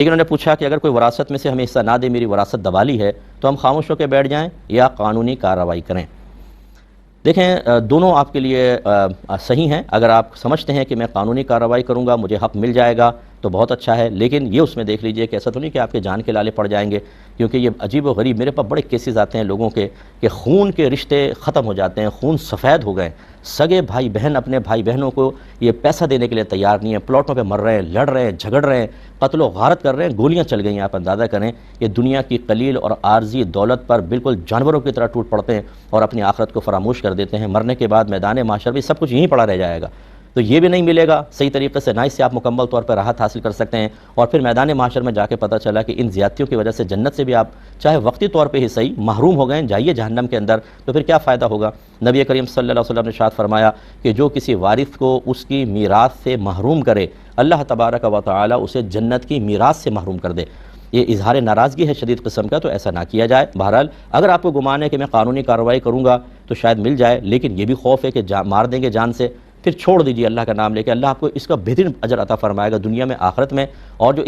لیکن انہوں نے پوچھا کہ اگر کوئی وراثت میں سے ہمیں حصہ نہ دے، میری وراثت دبا لی ہے، تو ہم خاموش ہو کے بیٹھ جائیں یا قانونی کارروائی کریں؟ دیکھیں دونوں آپ کے لیے صحیح ہیں۔ اگر آپ سمجھتے ہیں کہ میں قانونی کارروائی کروں گا، مجھے حق مل جائے گا تو بہت اچھا ہے، لیکن یہ اس میں دیکھ لیجئے کہ ایسا تو نہیں کہ آپ کے جان کے لالے پڑ جائیں گے، کیونکہ یہ عجیب و غریب میرے پاس بڑے کیسز آتے ہیں لوگوں کے کہ خون کے رشتے ختم ہو جاتے ہیں، خون سفید ہو گئے، سگے بھائی بہن اپنے بھائی بہنوں کو یہ پیسہ دینے کے لیے تیار نہیں ہیں، پلاٹوں پہ مر رہے ہیں، لڑ رہے ہیں، جھگڑ رہے ہیں، قتل و غارت کر رہے ہیں، گولیاں چل گئی ہیں۔ آپ اندازہ کریں یہ دنیا کی قلیل اور عارضی دولت پر بالکل جانوروں کی طرح ٹوٹ پڑتے ہیں اور اپنی آخرت کو فراموش کر دیتے ہیں۔ مرنے کے بعد میدان محشر بھی سب کچھ یہیں پڑا رہ جائے گا، تو یہ بھی نہیں ملے گا صحیح طریقے سے، نہ اس سے آپ مکمل طور پر راحت حاصل کر سکتے ہیں، اور پھر میدان محشر میں جا کے پتہ چلا کہ ان زیادتیوں کی وجہ سے جنت سے بھی آپ چاہے وقتی طور پہ ہی صحیح محروم ہو گئے، جائیے جہنم کے اندر، تو پھر کیا فائدہ ہوگا؟ نبی کریم صلی اللہ علیہ وسلم نے ارشاد فرمایا کہ جو کسی وارث کو اس کی میراث سے محروم کرے، اللہ تبارک و تعالی اسے جنت کی میراث سے محروم کر دے۔ یہ اظہار ناراضگی ہے شدید قسم کا، تو ایسا نہ کیا جائے۔ بہرحال اگر آپ کو گمان ہے کہ میں قانونی کارروائی کروں گا تو شاید مل جائے، لیکن یہ بھی خوف ہے کہ مار دیں گے جان سے، پھر چھوڑ دیجیے اللہ کا نام لے کے، اللہ آپ کو اس کا بہترین اجر عطا فرمائے گا دنیا میں آخرت میں، اور جو